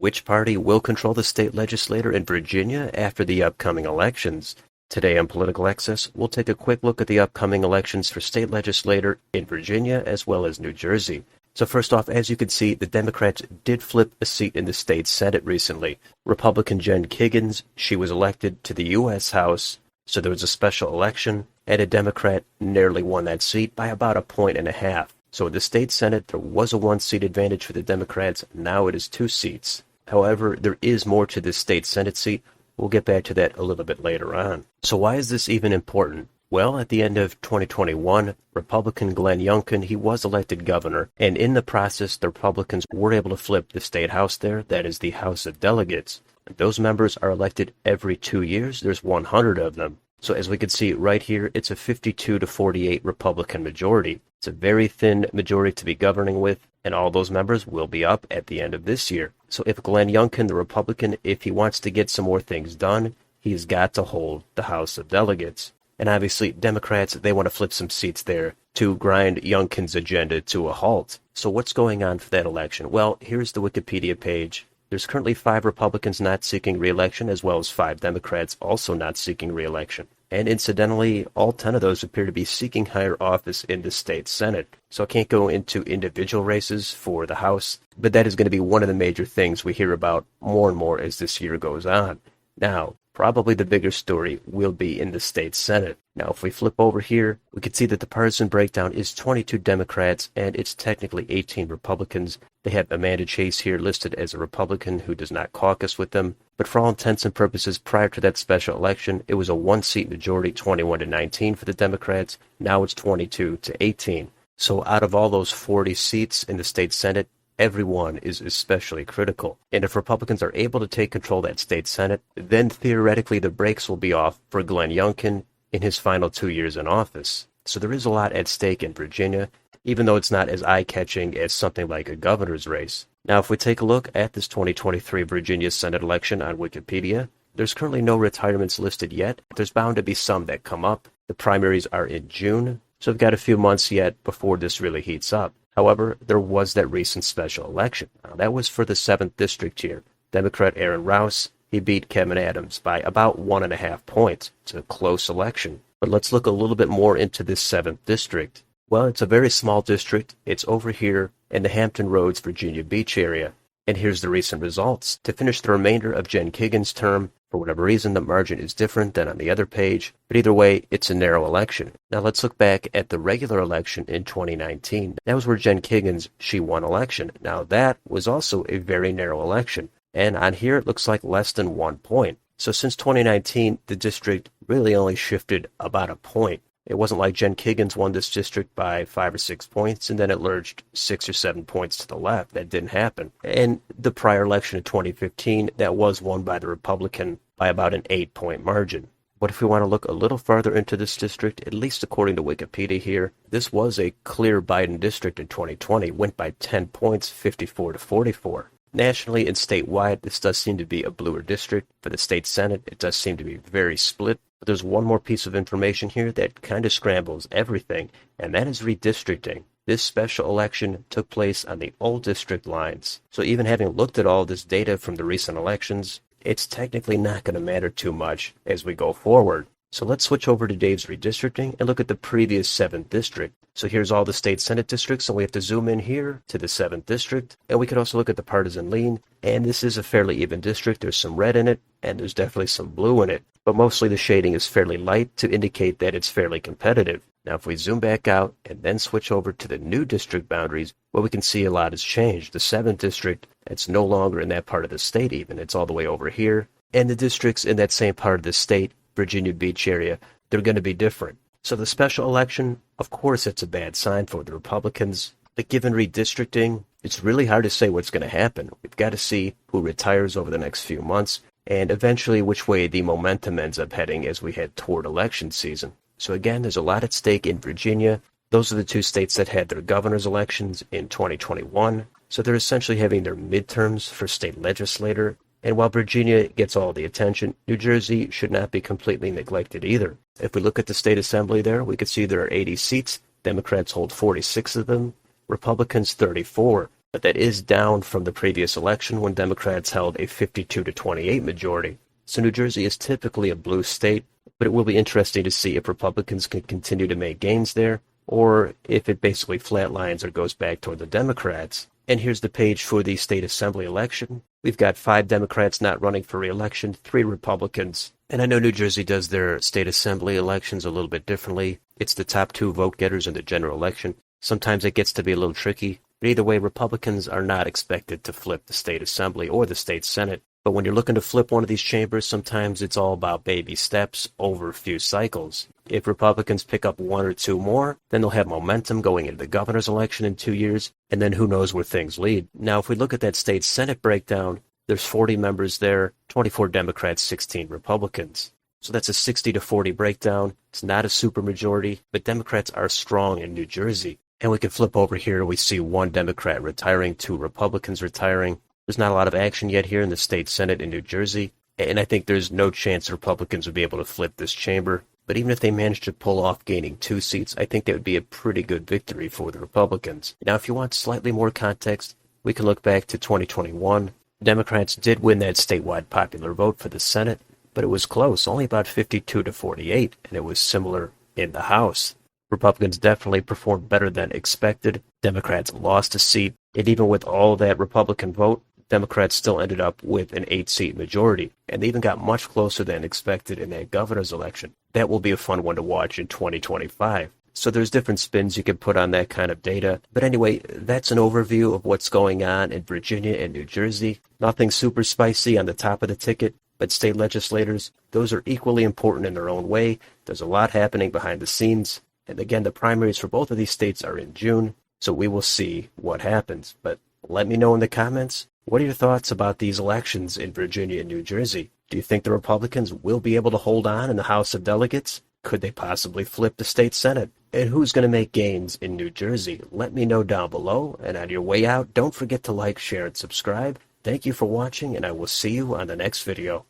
Which party will control the state legislature in Virginia after the upcoming elections? Today on Political Access, we'll take a quick look at the upcoming elections for state legislature in Virginia as well as New Jersey. So first off, as you can see, the Democrats did flip a seat in the state Senate recently. Republican Jen Kiggins, she was elected to the U.S. House, so there was a special election, and a Democrat narrowly won that seat by about 1.5 points. So in the state Senate, there was a one-seat advantage for the Democrats. Now it is 2 seats. However, there is more to this state Senate seat. We'll get back to that a little bit later on. So why is this even important? Well, at the end of 2021, Republican Glenn Youngkin, he was elected governor, and in the process, the Republicans were able to flip the state house there, that is the House of Delegates. Those members are elected every 2 years. There's 100 of them. So as we can see right here, it's a 52 to 48 Republican majority. It's a very thin majority to be governing with, and all those members will be up at the end of this year. So if Glenn Youngkin, the Republican, if he wants to get some more things done, he's got to hold the House of Delegates. And obviously, Democrats, they want to flip some seats there to grind Youngkin's agenda to a halt. So what's going on for that election? Well, here's the Wikipedia page. There's currently 5 Republicans not seeking re-election, as well as 5 Democrats also not seeking re-election. And incidentally, all 10 of those appear to be seeking higher office in the state Senate. So I can't go into individual races for the House, but that is going to be one of the major things we hear about more and more as this year goes on. Now, probably the bigger story will be in the state Senate. Now, if we flip over here, we can see that the partisan breakdown is 22 Democrats, and it's technically 18 Republicans. They have Amanda Chase here listed as a Republican who does not caucus with them. But for all intents and purposes, prior to that special election, it was a one-seat majority, 21 to 19 for the Democrats. Now it's 22 to 18. So out of all those 40 seats in the state Senate, everyone is especially critical. And if Republicans are able to take control of that state Senate, then theoretically the brakes will be off for Glenn Youngkin in his final 2 years in office. So there is a lot at stake in Virginia, even though it's not as eye-catching as something like a governor's race. Now, if we take a look at this 2023 Virginia Senate election on Wikipedia, there's currently no retirements listed yet. There's bound to be some that come up. The primaries are in June, so we've got a few months yet before this really heats up. However, there was that recent special election. Now, that was for the 7th district here. Democrat Aaron Rouse, he beat Kevin Adams by about 1.5 points. It's a close election. But let's look a little bit more into this 7th district. Well, it's a very small district. It's over here in the Hampton Roads, Virginia Beach area. And here's the recent results. To finish the remainder of Jen Kiggins' term, for whatever reason, the margin is different than on the other page. But either way, it's a narrow election. Now let's look back at the regular election in 2019. That was where Jen Kiggins, she won election. Now that was also a very narrow election. And on here, it looks like less than 1 point. So since 2019, the district really only shifted about a point. It wasn't like Jen Kiggins won this district by 5 or 6 points, and then it lurched 6 or 7 points to the left. That didn't happen. And the prior election in 2015, that was won by the Republican by about an 8-point margin. But if we want to look a little farther into this district, at least according to Wikipedia here, this was a clear Biden district in 2020, went by 10 points, 54 to 44. Nationally and statewide, this does seem to be a bluer district. For the state Senate, it does seem to be very split. But there's one more piece of information here that kind of scrambles everything, and that is redistricting. This special election took place on the old district lines. So even having looked at all this data from the recent elections, it's technically not going to matter too much as we go forward. So let's switch over to Dave's redistricting and look at the previous 7th district. So here's all the state Senate districts, and we have to zoom in here to the 7th district. And we could also look at the partisan lean, and this is a fairly even district. There's some red in it, and there's definitely some blue in it. But mostly the shading is fairly light to indicate that it's fairly competitive. Now if we zoom back out and then switch over to the new district boundaries, well, we can see a lot has changed. The 7th district, it's no longer in that part of the state even. It's all the way over here. And the districts in that same part of the state, Virginia Beach area, they're going to be different. So the special election, of course, it's a bad sign for the Republicans. But given redistricting, it's really hard to say what's going to happen. We've got to see who retires over the next few months, and eventually which way the momentum ends up heading as we head toward election season. So again, there's a lot at stake in Virginia. Those are the 2 states that had their governor's elections in 2021. So they're essentially having their midterms for state legislature. And while Virginia gets all the attention, New Jersey should not be completely neglected either. If we look at the state assembly there, we can see there are 80 seats. Democrats hold 46 of them, Republicans 34. but that is down from the previous election when Democrats held a 52 to 28 majority. So New Jersey is typically a blue state, but it will be interesting to see if Republicans can continue to make gains there, or if it basically flatlines or goes back toward the Democrats. And here's the page for the state assembly election. We've got 5 Democrats not running for re-election, 3 Republicans. And I know New Jersey does their state assembly elections a little bit differently. It's the top 2 vote getters in the general election. Sometimes it gets to be a little tricky, but either way, Republicans are not expected to flip the state assembly or the state senate. But when you're looking to flip one of these chambers, sometimes it's all about baby steps over a few cycles. If Republicans pick up 1 or 2 more, then they'll have momentum going into the governor's election in 2 years, and then who knows where things lead. Now, if we look at that state senate breakdown, there's 40 members there, 24 Democrats, 16 Republicans. So that's a 60 to 40 breakdown. It's not a supermajority, but Democrats are strong in New Jersey. And we can flip over here, we see 1 Democrat retiring, 2 Republicans retiring. There's not a lot of action yet here in the state senate in New Jersey, and I think there's no chance Republicans would be able to flip this chamber. But even if they managed to pull off gaining 2 seats, I think that would be a pretty good victory for the Republicans. Now, if you want slightly more context, we can look back to 2021. Democrats did win that statewide popular vote for the Senate, but it was close, only about 52 to 48, and it was similar in the House. Republicans definitely performed better than expected. Democrats lost a seat, and even with all that Republican vote, Democrats still ended up with an 8-seat majority, and they even got much closer than expected in that governor's election. That will be a fun one to watch in 2025. So there's different spins you can put on that kind of data. But anyway, that's an overview of what's going on in Virginia and New Jersey. Nothing super spicy on the top of the ticket, but state legislators, those are equally important in their own way. There's a lot happening behind the scenes. And again, the primaries for both of these states are in June, so we will see what happens. But let me know in the comments, what are your thoughts about these elections in Virginia and New Jersey? Do you think the Republicans will be able to hold on in the House of Delegates? Could they possibly flip the state Senate? And who's going to make gains in New Jersey? Let me know down below. And on your way out, don't forget to like, share, and subscribe. Thank you for watching, and I will see you on the next video.